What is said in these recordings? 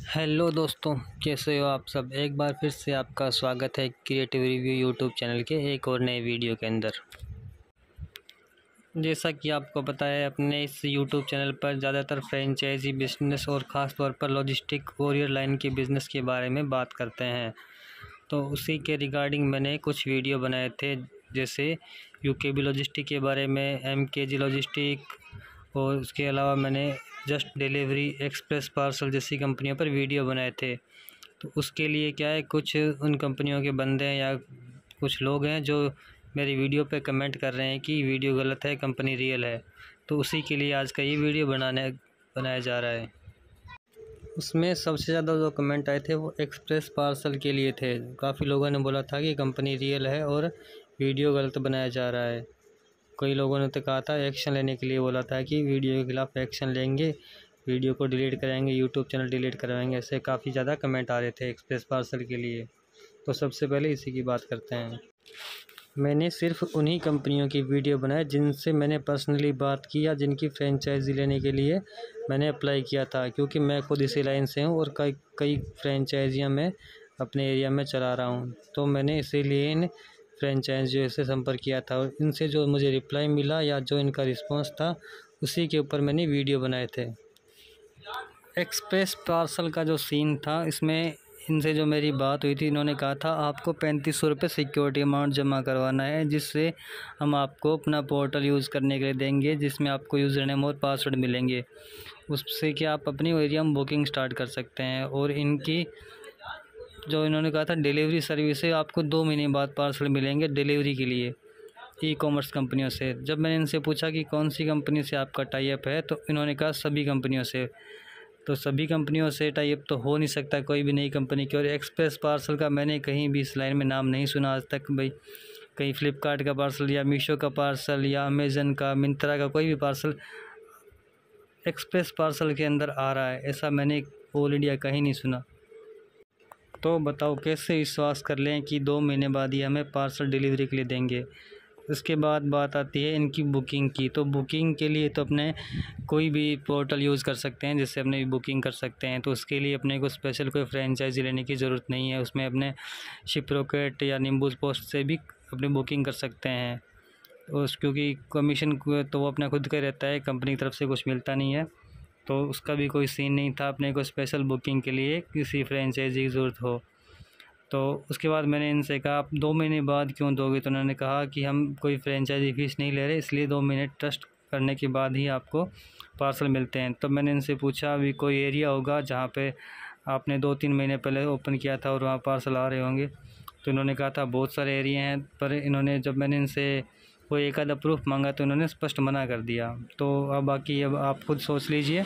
Hello दोस्तों, कैसे हो आप सब। एक बार फिर से आपका स्वागत है क्रिएटिव रिव्यू यूट्यूब चैनल के एक और नए वीडियो के अंदर। जैसा कि आपको पता है, अपने इस यूट्यूब चैनल पर ज़्यादातर फ्रेंचाइजी बिजनेस और ख़ास तौर पर लॉजिस्टिक कोरियर लाइन के बिज़नेस के बारे में बात करते हैं। तो उसी के रिगार्डिंग मैंने कुछ वीडियो बनाए थे, जैसे यूकेबी लॉजिस्टिक के बारे में, एमकेजी लॉजिस्टिक, और उसके अलावा मैंने जस्ट डिलीवरी, एक्सप्रेस पार्सल जैसी कंपनियों पर वीडियो बनाए थे। तो उसके लिए क्या है, कुछ उन कंपनियों के बंदे हैं या कुछ लोग हैं जो मेरी वीडियो पे कमेंट कर रहे हैं कि वीडियो गलत है, कंपनी रियल है। तो उसी के लिए आज का ये वीडियो बनाया जा रहा है। उसमें सबसे ज़्यादा जो कमेंट आए थे वो एक्सप्रेस पार्सल के लिए थे। काफ़ी लोगों ने बोला था कि कंपनी रियल है और वीडियो गलत बनाया जा रहा है। कई लोगों ने तो कहा था, एक्शन लेने के लिए बोला था कि वीडियो के खिलाफ एक्शन लेंगे, वीडियो को डिलीट कराएंगे, यूट्यूब चैनल डिलीट करवाएंगे। ऐसे काफ़ी ज़्यादा कमेंट आ रहे थे एक्सप्रेस पार्सल के लिए। तो सबसे पहले इसी की बात करते हैं। मैंने सिर्फ उन्हीं कंपनियों की वीडियो बनाई जिनसे मैंने पर्सनली बात की या जिनकी फ्रेंचाइजी लेने के लिए मैंने अप्लाई किया था, क्योंकि मैं खुद इसी लाइन से हूँ और कई फ्रेंचाइजियाँ मैं अपने एरिया में चला रहा हूँ। तो मैंने इसीलिए इन फ्रेंचाइजियों से संपर्क किया था और इनसे जो मुझे रिप्लाई मिला या जो इनका रिस्पॉन्स था, उसी के ऊपर मैंने वीडियो बनाए थे। एक्सप्रेस पार्सल का जो सीन था, इसमें इनसे जो मेरी बात हुई थी, इन्होंने कहा था आपको 3500 रुपये सिक्योरिटी अमाउंट जमा करवाना है, जिससे हम आपको अपना पोर्टल यूज़ करने के लिए देंगे, जिसमें आपको यूज़र नेम और पासवर्ड मिलेंगे। उससे कि आप अपनी एरिया में बुकिंग स्टार्ट कर सकते हैं। और इनकी जो इन्होंने कहा था डिलीवरी सर्विस है, आपको 2 महीने बाद पार्सल मिलेंगे डिलीवरी के लिए ई कॉमर्स कंपनियों से। जब मैंने इनसे पूछा कि कौन सी कंपनी से आपका टाई अप है, तो इन्होंने कहा सभी कंपनियों से। तो सभी कंपनियों से टाई अप तो हो नहीं सकता कोई भी नई कंपनी की। और एक्सप्रेस पार्सल का मैंने कहीं भी इस लाइन में नाम नहीं सुना आज तक। भाई, कहीं फ़्लिपकार्ट का पार्सल या मीशो का पार्सल या अमेज़न का, मिंत्रा का कोई भी पार्सल एक्सप्रेस पार्सल के अंदर आ रहा है, ऐसा मैंने ऑल इंडिया कहीं नहीं सुना। तो बताओ कैसे विश्वास कर लें कि 2 महीने बाद ही हमें पार्सल डिलीवरी के लिए देंगे। उसके बाद बात आती है इनकी बुकिंग की। तो बुकिंग के लिए तो अपने कोई भी पोर्टल यूज़ कर सकते हैं, जिससे अपने बुकिंग कर सकते हैं। तो उसके लिए अपने को स्पेशल कोई फ्रेंचाइजी लेने की ज़रूरत नहीं है। उसमें अपने शिपरॉकेट या निम्बूज पोस्ट से भी अपनी बुकिंग कर सकते हैं। क्योंकि कमीशन तो वो अपना खुद का रहता है, कंपनी की तरफ से कुछ मिलता नहीं है। तो उसका भी कोई सीन नहीं था अपने को स्पेशल बुकिंग के लिए किसी फ्रेंचाइजी की ज़रूरत हो। तो उसके बाद मैंने इनसे कहा आप 2 महीने बाद क्यों दोगे। तो उन्होंने कहा कि हम कोई फ्रेंचाइजी फ़ीस नहीं ले रहे, इसलिए 2 महीने ट्रस्ट करने के बाद ही आपको पार्सल मिलते हैं। तो मैंने इनसे पूछा अभी कोई एरिया होगा जहाँ पे आपने 2-3 महीने पहले ओपन किया था और वहाँ पार्सल आ रहे होंगे। तो इन्होंने कहा था बहुत सारे एरिया हैं, पर इन्होंने जब मैंने इनसे कोई एक आधा प्रूफ मांगा तो इन्होंने स्पष्ट मना कर दिया। तो अब बाकी अब आप खुद सोच लीजिए,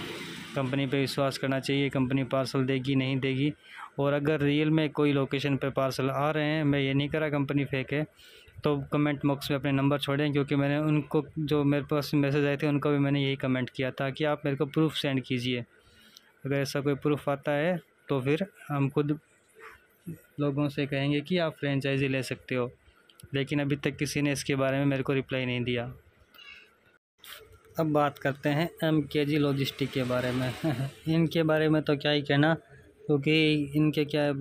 कंपनी पे विश्वास करना चाहिए, कंपनी पार्सल देगी नहीं देगी। और अगर रियल में कोई लोकेशन पे पार्सल आ रहे हैं, मैं ये नहीं कह रहा कंपनी फेक है, तो कमेंट बॉक्स में अपने नंबर छोड़ें, क्योंकि मैंने उनको जो मेरे पास मैसेज आए थे उनको भी मैंने यही कमेंट किया था कि आप मेरे को प्रूफ सेंड कीजिए। अगर ऐसा कोई प्रूफ आता है तो फिर हम खुद लोगों से कहेंगे कि आप फ्रेंचाइजी ले सकते हो। लेकिन अभी तक किसी ने इसके बारे में मेरे को रिप्लाई नहीं दिया। अब बात करते हैं एमकेजी लॉजिस्टिक के बारे में। इनके बारे में तो क्या ही कहना, क्योंकि इनके क्या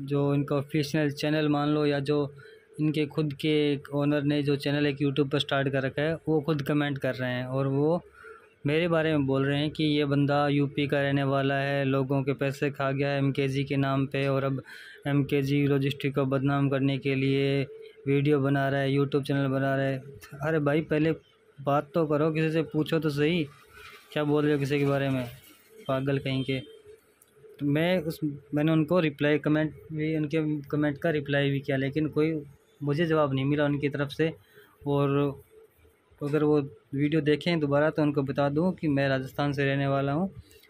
जो इनका ऑफिशियल चैनल मान लो, या जो इनके खुद के ओनर ने जो चैनल एक यूट्यूब पर स्टार्ट कर रखा है, वो खुद कमेंट कर रहे हैं और वो मेरे बारे में बोल रहे हैं कि ये बंदा यूपी का रहने वाला है, लोगों के पैसे खा गया है एमकेजी के नाम पे, और अब एमकेजी लॉजिस्टिक को बदनाम करने के लिए वीडियो बना रहा है, यूट्यूब चैनल बना रहा है। अरे भाई, पहले बात तो करो, किसी से पूछो तो सही, क्या बोल रहे हो किसी के बारे में, पागल कहीं के। तो मैंने उनको रिप्लाई कमेंट भी, उनके कमेंट का रिप्लाई भी किया, लेकिन कोई मुझे जवाब नहीं मिला उनकी तरफ से। और अगर वो वीडियो देखें दोबारा तो उनको बता दूं कि मैं राजस्थान से रहने वाला हूं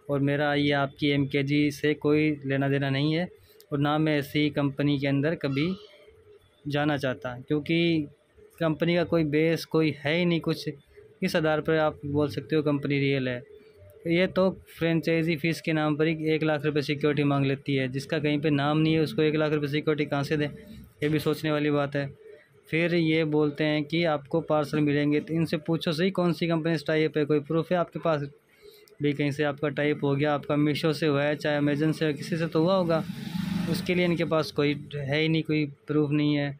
और मेरा ये आपकी एमकेजी से कोई लेना देना नहीं है, और ना मैं ऐसी कंपनी के अंदर कभी जाना चाहता, क्योंकि कंपनी का कोई बेस कोई है ही नहीं कुछ। किस आधार पर आप बोल सकते हो कंपनी रियल है। ये तो फ्रेंचाइजी फ़ीस के नाम पर ही 1 लाख रुपए सिक्योरिटी मांग लेती है, जिसका कहीं पे नाम नहीं है, उसको 1 लाख रुपए सिक्योरिटी कहाँ से दें, ये भी सोचने वाली बात है। फिर ये बोलते हैं कि आपको पार्सल मिलेंगे, तो इनसे पूछो सही कौन सी कंपनी से टाई अप है, कोई प्रूफ है आपके पास। भी कहीं से आपका टाइप हो गया, आपका मीशो से हुआ है, चाहे अमेज़न से, किसी से तो हुआ होगा। उसके लिए इनके पास कोई है ही नहीं, कोई प्रूफ नहीं है।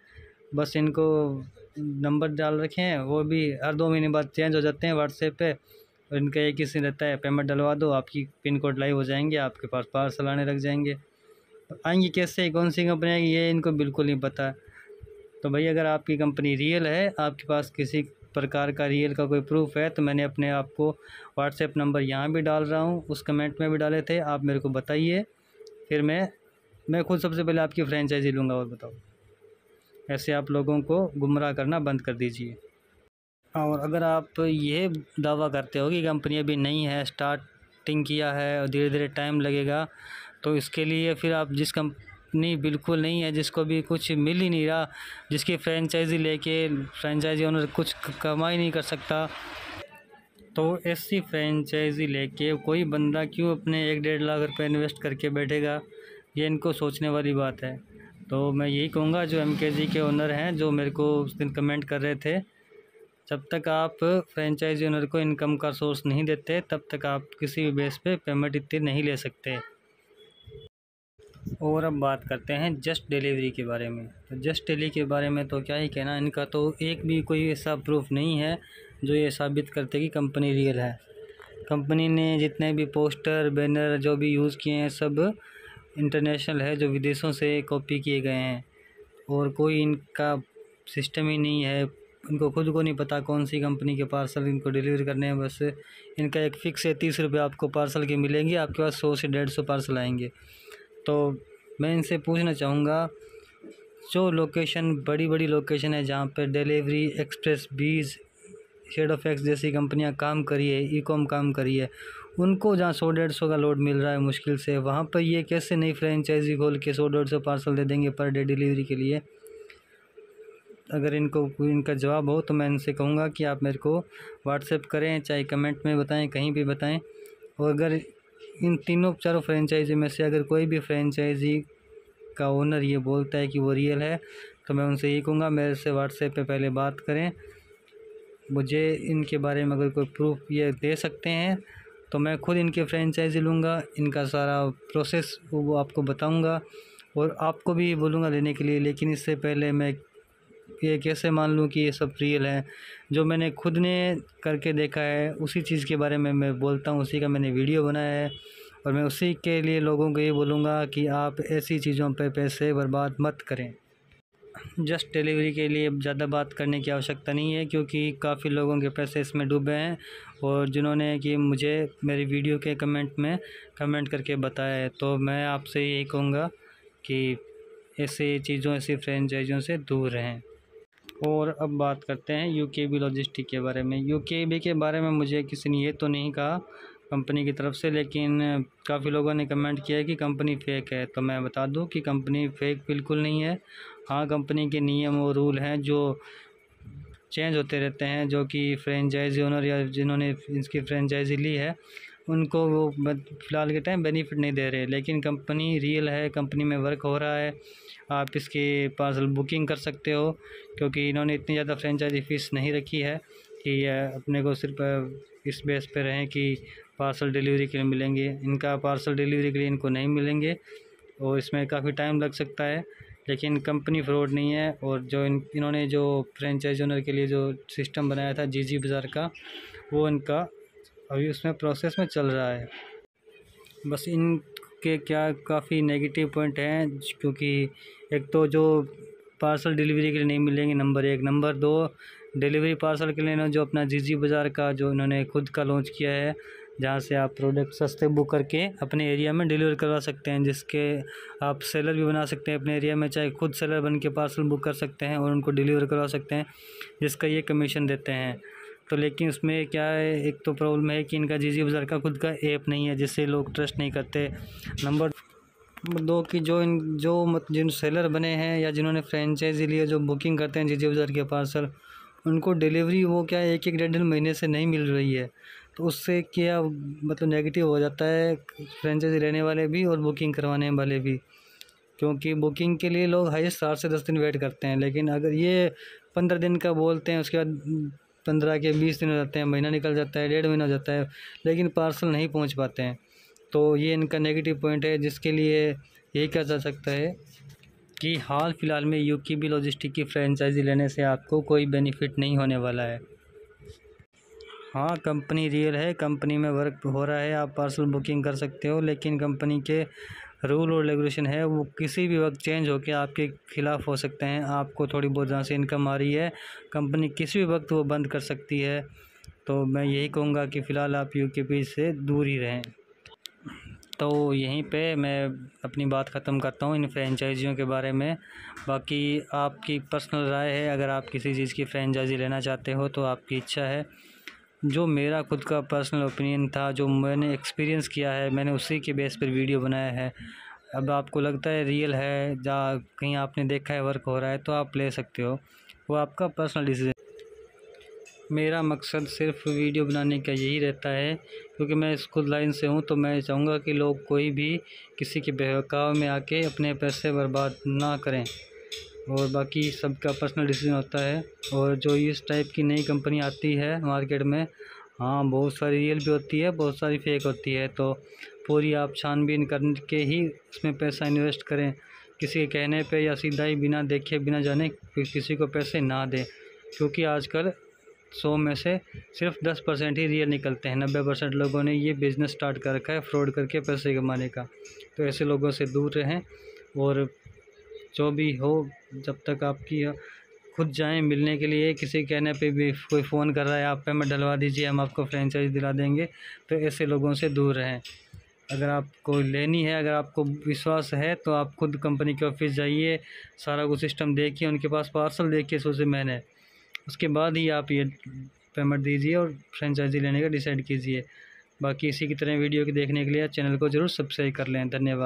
बस इनको नंबर डाल रखे हैं, वो भी हर 2 महीने बाद चेंज हो जाते हैं व्हाट्सएप पे। और इनका एक ही सीन रहता है, पेमेंट डलवा दो, आपकी पिन कोड लाइव हो जाएंगे, आपके पास पार्सल आने लग जाएंगे। आएंगी कैसे, कौन सी कंपनी आएगी, ये इनको बिल्कुल नहीं पता। तो भाई अगर आपकी कंपनी रियल है, आपके पास किसी प्रकार का रियल का कोई प्रूफ है, तो मैंने अपने आप को व्हाट्सएप नंबर यहाँ भी डाल रहा हूँ, उस कमेंट में भी डाले थे, आप मेरे को बताइए, फिर मैं खुद सबसे पहले आपकी फ्रेंचाइजी लूँगा। और बताओ, ऐसे आप लोगों को गुमराह करना बंद कर दीजिए। और अगर आप ये दावा करते हो कि कंपनी अभी नई है, स्टार्टिंग किया है और धीरे धीरे टाइम लगेगा, तो इसके लिए फिर आप जिस कंपनी बिल्कुल नहीं है, जिसको भी कुछ मिल ही नहीं रहा, जिसकी फ्रेंचाइजी लेके फ्रेंचाइजी ओनर कुछ कमा ही नहीं कर सकता, तो ऐसी फ्रेंचाइजी लेके कोई बंदा क्यों अपने 1-1.5 लाख रुपए इन्वेस्ट करके बैठेगा? ये इनको सोचने वाली बात है। तो मैं यही कहूँगा, जो MKG के ओनर हैं, जो मेरे को उस दिन कमेंट कर रहे थे, जब तक आप फ्रेंचाइजी ओनर को इनकम का सोर्स नहीं देते, तब तक आप किसी भी बेस पे पेमेंट इतनी नहीं ले सकते। और अब बात करते हैं जस्ट डिलीवरी के बारे में। तो जस्ट डिलीवरी के बारे में तो क्या ही कहना, इनका तो एक भी कोई ऐसा प्रूफ नहीं है जो ये साबित करते कि कंपनी रियल है। कंपनी ने जितने भी पोस्टर, बैनर जो भी यूज़ किए हैं, सब इंटरनेशनल है, जो विदेशों से कॉपी किए गए हैं, और कोई इनका सिस्टम ही नहीं है। इनको खुद को नहीं पता कौन सी कंपनी के पार्सल इनको डिलीवर करने हैं। बस इनका एक फ़िक्स है, 30 रुपये आपको पार्सल के मिलेंगे, आपके पास 100 से 150 पार्सल आएंगे। तो मैं इनसे पूछना चाहूँगा, जो लोकेशन, बड़ी बड़ी लोकेशन है जहाँ पर डिलीवरी एक्सप्रेस, बीज, शेडोफैक्स जैसी कंपनियाँ काम करी है, ई-कॉम काम करी है, उनको जहाँ 100-150 का लोड मिल रहा है मुश्किल से, वहाँ पर ये कैसे नई फ्रेंचाइजी खोल के 100-150 पार्सल दे देंगे पर डे डिलीवरी के लिए? अगर इनको इनका जवाब हो तो मैं इनसे कहूँगा कि आप मेरे को व्हाट्सएप करें, चाहे कमेंट में बताएं, कहीं भी बताएं। और अगर इन तीनों चारों फ्रेंचाइजी में से अगर कोई भी फ्रेंचाइजी का ओनर ये बोलता है कि वो रियल है, तो मैं उनसे यही कहूँगा, मेरे से व्हाट्सएप पे पहले बात करें। मुझे इनके बारे में अगर कोई प्रूफ ये दे सकते हैं, तो मैं खुद इनकी फ्रेंचाइजी लूँगा, इनका सारा प्रोसेस वो आपको बताऊँगा, और आपको भी बोलूँगा लेने के लिए। लेकिन इससे पहले मैं ये कैसे मान लूँ कि ये सब रियल है? जो मैंने खुद ने करके देखा है, उसी चीज़ के बारे में मैं बोलता हूँ, उसी का मैंने वीडियो बनाया है, और मैं उसी के लिए लोगों को ये बोलूँगा कि आप ऐसी चीज़ों पे पैसे बर्बाद मत करें। जस्ट डिलीवरी के लिए ज़्यादा बात करने की आवश्यकता नहीं है, क्योंकि काफ़ी लोगों के पैसे इसमें डूबे हैं, और जिन्होंने कि मुझे मेरी वीडियो के कमेंट में कमेंट करके बताया है। तो मैं आपसे यही कहूँगा कि ऐसी चीज़ों, ऐसी फ्रेंचाइजियों से दूर रहें। और अब बात करते हैं UKB लॉजिस्टिक के बारे में। UKB के बारे में मुझे किसी ने ये तो नहीं कहा कंपनी की तरफ से, लेकिन काफ़ी लोगों ने कमेंट किया है कि कंपनी फ़ेक है। तो मैं बता दूं कि कंपनी फ़ेक बिल्कुल नहीं है। हाँ, कंपनी के नियम और रूल हैं जो चेंज होते रहते हैं, जो कि फ्रेंचाइजी ओनर या जिन्होंने इसकी फ्रेंचाइजी ली है, उनको वो फ़िलहाल के टाइम बेनिफिट नहीं दे रहे। लेकिन कंपनी रियल है, कंपनी में वर्क हो रहा है, आप इसके पार्सल बुकिंग कर सकते हो, क्योंकि इन्होंने इतनी ज़्यादा फ्रेंचाइजी फ़ीस नहीं रखी है कि अपने को सिर्फ इस बेस पे रहें कि पार्सल डिलीवरी के लिए मिलेंगे। इनका पार्सल डिलीवरी के लिए इनको नहीं मिलेंगे, और इसमें काफ़ी टाइम लग सकता है, लेकिन कंपनी फ्रॉड नहीं है। और जो इन्होंने जो फ्रेंचाइजी ओनर के लिए जो सिस्टम बनाया था GG बाज़ार का, वो इनका अभी उसमें प्रोसेस में चल रहा है। बस इनके क्या काफ़ी नेगेटिव पॉइंट हैं, क्योंकि एक तो जो पार्सल डिलीवरी के लिए नहीं मिलेंगे, नंबर 1। नंबर 2, डिलीवरी पार्सल के लिए जो अपना GG बाज़ार का जो इन्होंने खुद का लॉन्च किया है, जहाँ से आप प्रोडक्ट सस्ते बुक करके अपने एरिया में डिलीवर करवा सकते हैं, जिसके आप सेलर भी बना सकते हैं अपने एरिया में, चाहे खुद सेलर बन के पार्सल बुक कर सकते हैं और उनको डिलीवर करवा सकते हैं, जिसका ये कमीशन देते हैं। तो लेकिन उसमें क्या है, एक तो प्रॉब्लम है कि इनका GG बाज़ार का खुद का ऐप नहीं है, जिससे लोग ट्रस्ट नहीं करते। नंबर 2 कि जिन सेलर बने हैं या जिन्होंने फ्रेंचाइजी लिया, जो बुकिंग करते हैं GG बाज़ार के पार्सल, उनको डिलीवरी वो क्या है 1-1, 1.5 महीने से नहीं मिल रही है। तो उससे क्या मतलब नेगेटिव हो जाता है फ्रेंचाइजी लेने वाले भी और बुकिंग करवाने वाले भी, क्योंकि बुकिंग के लिए लोग हाईएस्ट 7 से 10 दिन वेट करते हैं। लेकिन अगर ये 15 दिन का बोलते हैं, उसके बाद 15 के 20 दिन हो जाते हैं, महीना निकल जाता है, 1.5 महीना हो जाता है, लेकिन पार्सल नहीं पहुंच पाते हैं। तो ये इनका नेगेटिव पॉइंट है, जिसके लिए यही कहा जा सकता है कि हाल फिलहाल में यूकेबी लॉजिस्टिक की फ्रेंचाइजी लेने से आपको कोई बेनिफिट नहीं होने वाला है। हाँ, कंपनी रियल है, कंपनी में वर्क हो रहा है, आप पार्सल बुकिंग कर सकते हो, लेकिन कंपनी के रूल और रेगुलेशन है वो किसी भी वक्त चेंज होकर आपके ख़िलाफ़ हो सकते हैं। आपको थोड़ी बहुत जहाँ से इनकम आ रही है, कंपनी किसी भी वक्त वो बंद कर सकती है। तो मैं यही कहूँगा कि फ़िलहाल आप यूकेबी से दूर ही रहें। तो यहीं पे मैं अपनी बात ख़त्म करता हूँ इन फ्रेंचाइजियों के बारे में। बाकी आपकी पर्सनल राय है, अगर आप किसी चीज़ की फ्रेंचाइजी लेना चाहते हो तो आपकी इच्छा है। जो मेरा खुद का पर्सनल ओपिनियन था, जो मैंने एक्सपीरियंस किया है, मैंने उसी के बेस पर वीडियो बनाया है। अब आपको लगता है रियल है, जहाँ कहीं आपने देखा है वर्क हो रहा है, तो आप ले सकते हो, वो आपका पर्सनल डिसीजन। मेरा मकसद सिर्फ वीडियो बनाने का यही रहता है, क्योंकि मैं इस खुद लाइन से हूँ, तो मैं चाहूँगा कि लोग कोई भी किसी के बहकावे में आके अपने पैसे बर्बाद ना करें। और बाकी सबका पर्सनल डिसीजन होता है। और जो इस टाइप की नई कंपनी आती है मार्केट में, हाँ बहुत सारी रियल भी होती है, बहुत सारी फेक होती है, तो पूरी आप छानबीन करके ही उसमें पैसा इन्वेस्ट करें। किसी के कहने पे या सीधा ही बिना देखे बिना जाने किसी को पैसे ना दें, क्योंकि आजकल 100 में से सिर्फ 10% ही रियल निकलते हैं। 90% लोगों ने ये बिज़नेस स्टार्ट कर रखा है फ्रॉड करके पैसे कमाने का। तो ऐसे लोगों से दूर रहें। और जो भी हो, जब तक आपकी खुद जाएं मिलने के लिए, किसी कहने पे भी कोई फ़ोन कर रहा है आप पेमेंट डलवा दीजिए, हम आपको फ्रेंचाइज दिला देंगे, तो ऐसे लोगों से दूर रहें। अगर आपको लेनी है, अगर आपको विश्वास है, तो आप खुद कंपनी के ऑफिस जाइए, सारा कुछ सिस्टम देखिए, उनके पास पार्सल देखिए 100 से महीने, उसके बाद ही आप ये पेमेंट दीजिए और फ्रेंचाइजी लेने का डिसाइड कीजिए। बाकी इसी की तरह वीडियो के देखने के लिए चैनल को ज़रूर सब्सक्राइब कर लें। धन्यवाद।